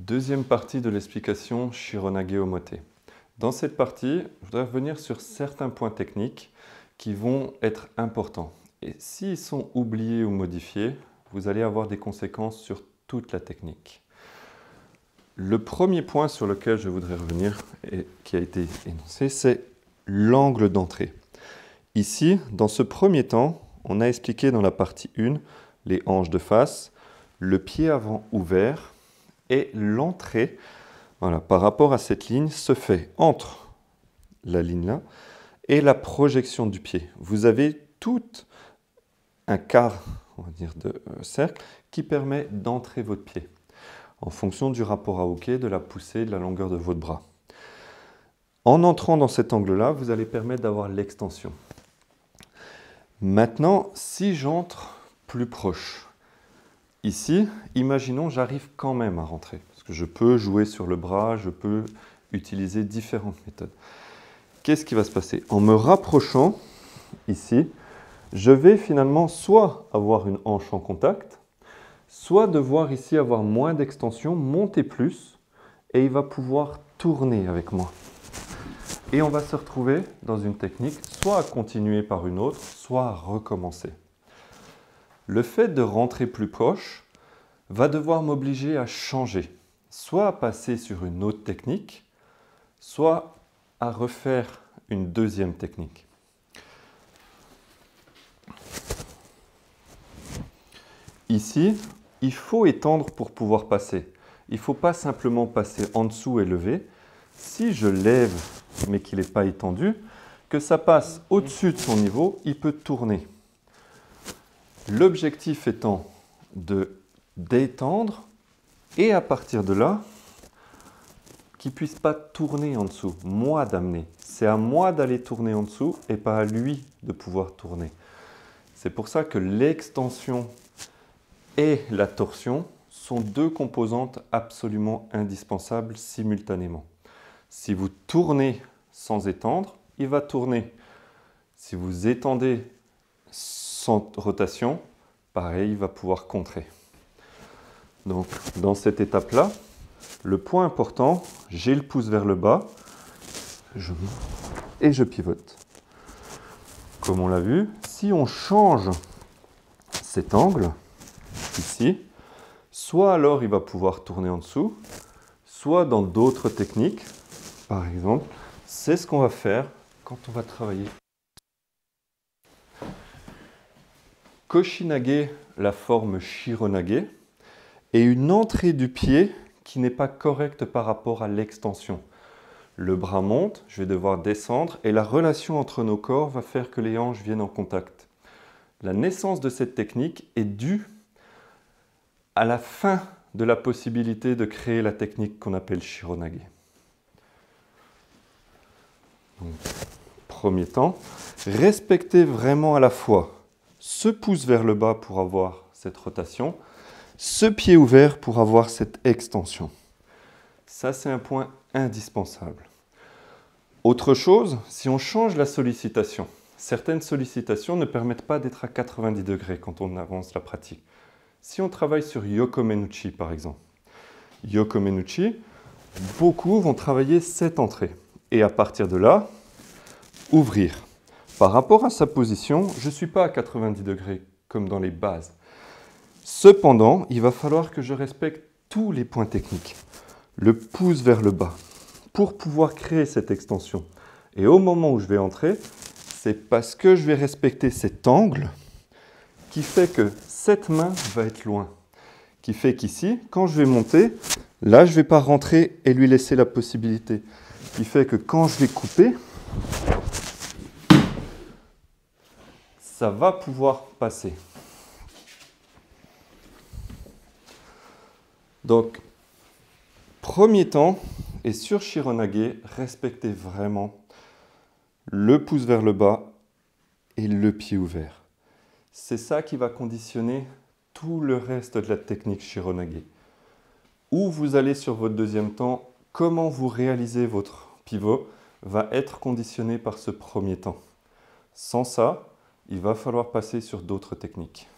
Deuxième partie de l'explication Shironage Omote. Dans cette partie, je voudrais revenir sur certains points techniques qui vont être importants. Et s'ils sont oubliés ou modifiés, vous allez avoir des conséquences sur toute la technique. Le premier point sur lequel je voudrais revenir et qui a été énoncé, c'est l'angle d'entrée. Ici, dans ce premier temps, on a expliqué dans la partie 1 les hanches de face, le pied avant ouvert et l'entrée, voilà, par rapport à cette ligne, se fait entre la ligne là et la projection du pied. Vous avez tout un quart, on va dire, de cercle qui permet d'entrer votre pied en fonction du rapport à hoquet, de la poussée, de la longueur de votre bras. En entrant dans cet angle-là, vous allez permettre d'avoir l'extension. Maintenant, si j'entre plus proche, ici, imaginons j'arrive quand même à rentrer. Parce que je peux jouer sur le bras, je peux utiliser différentes méthodes. Qu'est-ce qui va se passer? En me rapprochant, ici, je vais finalement soit avoir une hanche en contact, soit devoir ici avoir moins d'extension, monter plus, et il va pouvoir tourner avec moi. Et on va se retrouver dans une technique, soit à continuer par une autre, soit à recommencer. Le fait de rentrer plus proche va devoir m'obliger à changer, soit à passer sur une autre technique, soit à refaire une deuxième technique. Ici, il faut étendre pour pouvoir passer. Il ne faut pas simplement passer en dessous et lever. Si je lève, mais qu'il n'est pas étendu, que ça passe au-dessus de son niveau, il peut tourner. L'objectif étant d'étendre et à partir de là, qu'il ne puisse pas tourner en dessous, moi d'amener. C'est à moi d'aller tourner en dessous et pas à lui de pouvoir tourner. C'est pour ça que l'extension et la torsion sont deux composantes absolument indispensables simultanément. Si vous tournez sans étendre, il va tourner. Si vous étendez sans rotation, pareil, il va pouvoir contrer. Donc, dans cette étape-là, le point important, j'ai le pouce vers le bas, je monte et je pivote. Comme on l'a vu, si on change cet angle, ici, soit alors il va pouvoir tourner en dessous, soit dans d'autres techniques, par exemple, c'est ce qu'on va faire quand on va travailler. Koshinage, la forme Shironage, et une entrée du pied qui n'est pas correcte par rapport à l'extension. Le bras monte, je vais devoir descendre et la relation entre nos corps va faire que les hanches viennent en contact. La naissance de cette technique est due à la fin de la possibilité de créer la technique qu'on appelle Shironage. Donc, premier temps, respectez vraiment à la fois ce pouce vers le bas pour avoir cette rotation, ce pied ouvert pour avoir cette extension. Ça, c'est un point indispensable. Autre chose, si on change la sollicitation, certaines sollicitations ne permettent pas d'être à 90 degrés quand on avance la pratique. Si on travaille sur Yokomenuchi, par exemple, Yokomenuchi, beaucoup vont travailler cette entrée. Et à partir de là, ouvrir. Par rapport à sa position, je ne suis pas à 90 degrés comme dans les bases. Cependant, il va falloir que je respecte tous les points techniques. Le pouce vers le bas pour pouvoir créer cette extension. Et au moment où je vais entrer, c'est parce que je vais respecter cet angle qui fait que cette main va être loin. Qui fait qu'ici, quand je vais monter, là, je ne vais pas rentrer et lui laisser la possibilité. Qui fait que quand je vais couper, ça va pouvoir passer. Donc, premier temps, et sur Shironage, respectez vraiment le pouce vers le bas et le pied ouvert. C'est ça qui va conditionner tout le reste de la technique Shironage. Où vous allez sur votre deuxième temps, comment vous réalisez votre pivot va être conditionné par ce premier temps. Sans ça, il va falloir passer sur d'autres techniques.